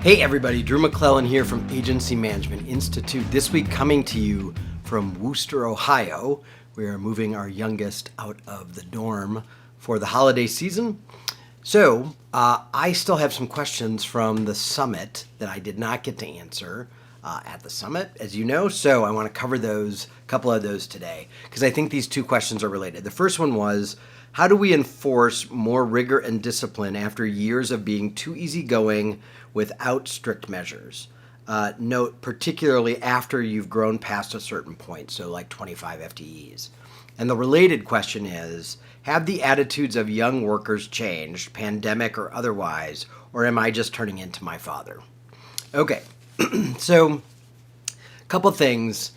Hey everybody, Drew McLellan here from Agency Management Institute. This week coming to you from Wooster, Ohio. We are moving our youngest out of the dorm for the holiday season. So I still have some questions from the summit that I did not get to answer at the summit, as you know. So I want to cover those, a couple of those today, because I think these two questions are related. The first one was, how do we enforce more rigor and discipline after years of being too easygoing without strict measures? Note, particularly after you've grown past a certain point, so like 25 FTEs. And the related question is, have the attitudes of young workers changed, pandemic or otherwise, or am I just turning into my father? Okay, so a couple things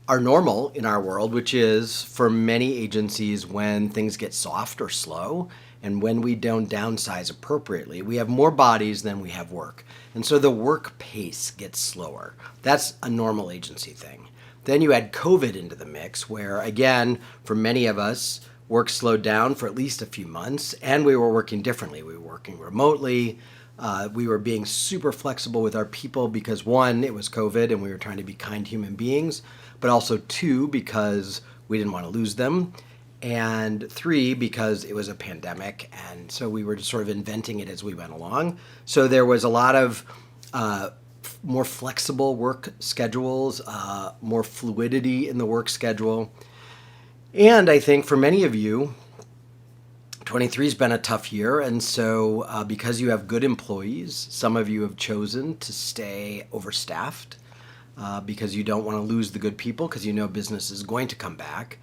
are normal in our world, which is for many agencies when things get soft or slow and when we don't downsize appropriately, we have more bodies than we have work. And so the work pace gets slower. That's a normal agency thing. Then you add COVID into the mix where, again, for many of us, work slowed down for at least a few months and we were working differently. We were working remotely. We were being super flexible with our people because one, it was COVID and we were trying to be kind human beings, but also two, because we didn't want to lose them, and three, because it was a pandemic, and so we were just sort of inventing it as we went along. So there was a lot of more flexible work schedules, more fluidity in the work schedule. And I think for many of you, 23 has been a tough year, and so because you have good employees, some of you have chosen to stay overstaffed because you don't want to lose the good people because you know business is going to come back.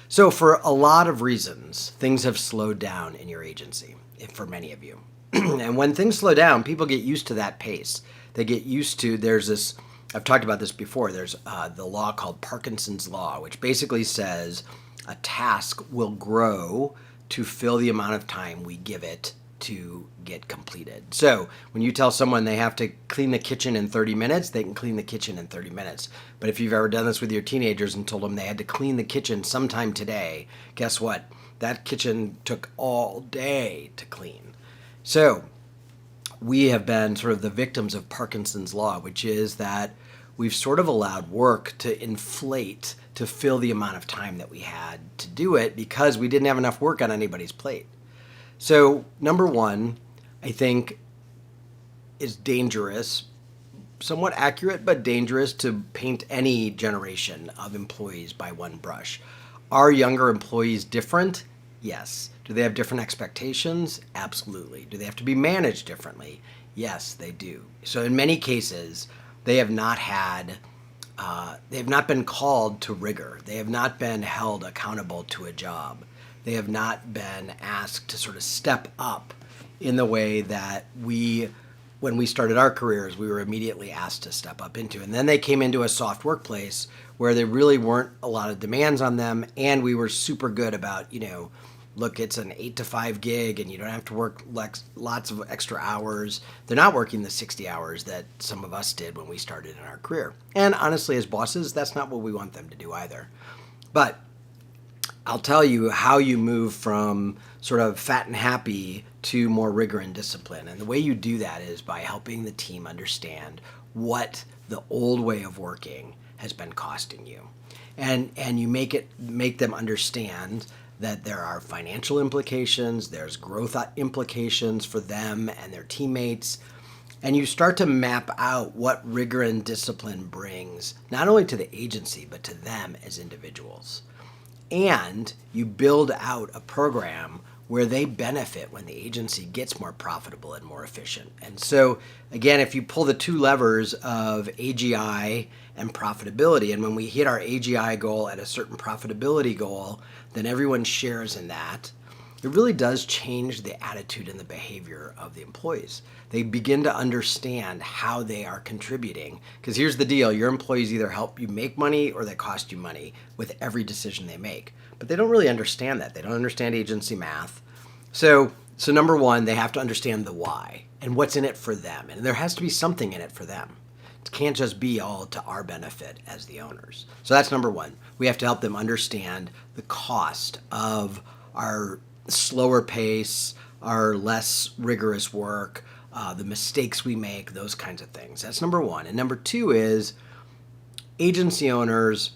So for a lot of reasons, things have slowed down in your agency, for many of you. And when things slow down, people get used to that pace. They get used to, there's this, I've talked about this before, there's the law called Parkinson's Law, which basically says a task will grow to fill the amount of time we give it to get completed. So when you tell someone they have to clean the kitchen in 30 minutes, they can clean the kitchen in 30 minutes. But if you've ever done this with your teenagers and told them they had to clean the kitchen sometime today, guess what? That kitchen took all day to clean. So we have been sort of the victims of Parkinson's Law, which is that we've sort of allowed work to inflate to fill the amount of time that we had to do it because we didn't have enough work on anybody's plate. So number one, I think is dangerous, somewhat accurate, but dangerous to paint any generation of employees by one brush. Are younger employees different? Yes. Do they have different expectations? Absolutely. Do they have to be managed differently? Yes, they do. So in many cases, they have not been called to rigor. They have not been held accountable to a job. They have not been asked to sort of step up in the way that when we started our careers, we were immediately asked to step up into. And then they came into a soft workplace where there really weren't a lot of demands on them. And we were super good about, look, it's an 8 to 5 gig and you don't have to work lots of extra hours. They're not working the 60 hours that some of us did when we started in our career. And honestly, as bosses, that's not what we want them to do either. But I'll tell you how you move from sort of fat and happy to more rigor and discipline. And the way you do that is by helping the team understand what the old way of working has been costing you. And you make them understand that there are financial implications, there's growth implications for them and their teammates, and you start to map out what rigor and discipline brings, not only to the agency, but to them as individuals. And you build out a program where they benefit when the agency gets more profitable and more efficient. And so, again, if you pull the two levers of AGI and profitability, and when we hit our AGI goal at a certain profitability goal, then everyone shares in that, it really does change the attitude and the behavior of the employees. They begin to understand how they are contributing. Because here's the deal, your employees either help you make money or they cost you money with every decision they make. But they don't really understand that. They don't understand agency math. So number one, they have to understand the why and what's in it for them. And there has to be something in it for them. It can't just be all to our benefit as the owners. So that's number one. We have to help them understand the cost of our slower pace, our less rigorous work, the mistakes we make, those kinds of things. That's number one. And number two is agency owners,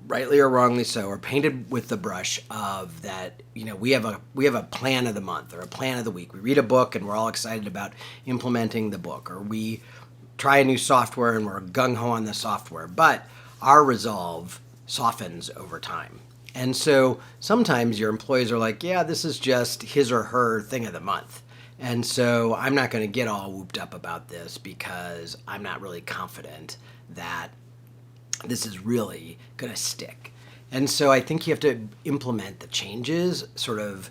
rightly or wrongly so, are painted with the brush of that, we have a plan of the month or a plan of the week. We read a book and we're all excited about implementing the book, or we try a new software and we're gung-ho on the software, but our resolve softens over time. And so sometimes your employees are like, yeah, this is just his or her thing of the month. And so I'm not going to get all whooped up about this because I'm not really confident that this is really going to stick. And so I think you have to implement the changes sort of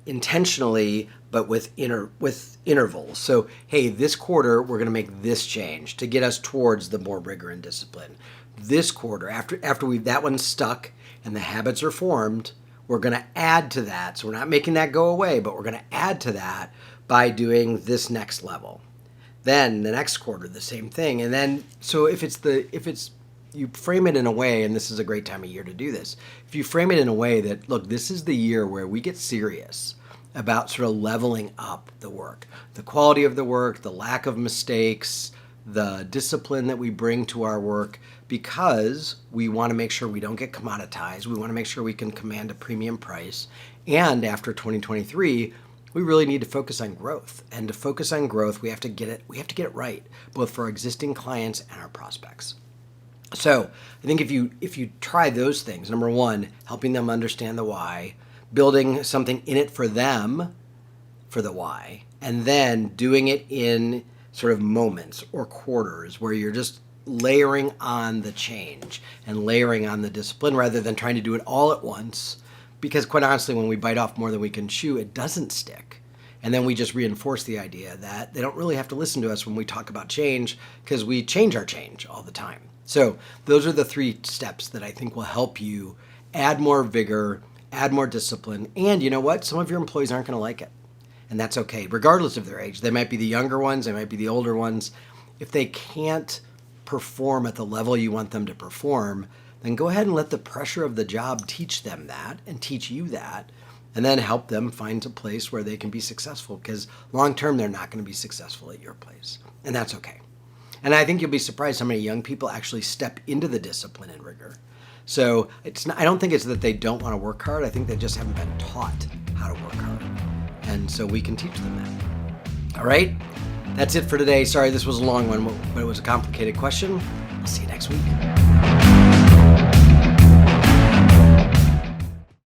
intentionally, but with intervals. So, hey, this quarter we're going to make this change to get us towards the more rigor and discipline. This quarter, after we've that one's stuck and the habits are formed, we're going to add to that. So we're not making that go away, but we're going to add to that by doing this next level. Then the next quarter, the same thing. And then, so if you frame it in a way, and this is a great time of year to do this, if you frame it in a way that, look, this is the year where we get serious about sort of leveling up the work, the quality of the work, the lack of mistakes, the discipline that we bring to our work, because we want to make sure we don't get commoditized. We want to make sure we can command a premium price. And after 2023, we really need to focus on growth. And to focus on growth, we have to get it right, both for our existing clients and our prospects. So I think if you try those things, number one, helping them understand the why, building something in it for them for the why, and then doing it in sort of moments or quarters where you're just layering on the change and layering on the discipline rather than trying to do it all at once. Because quite honestly, when we bite off more than we can chew, it doesn't stick. And then we just reinforce the idea that they don't really have to listen to us when we talk about change, because we change our change all the time. So those are the 3 steps that I think will help you add more vigor, add more discipline. And you know what? Some of your employees aren't going to like it. And that's okay, regardless of their age. They might be the younger ones, they might be the older ones. If they can't perform at the level you want them to perform, then go ahead and let the pressure of the job teach them that and teach you that, and then help them find a place where they can be successful, because long term they're not going to be successful at your place. And that's okay. And I think you'll be surprised how many young people actually step into the discipline and rigor. So I don't think it's that they don't want to work hard. I think they just haven't been taught how to work hard. And so we can teach them that. All right? That's it for today. Sorry this was a long one, but it was a complicated question. I'll see you next week.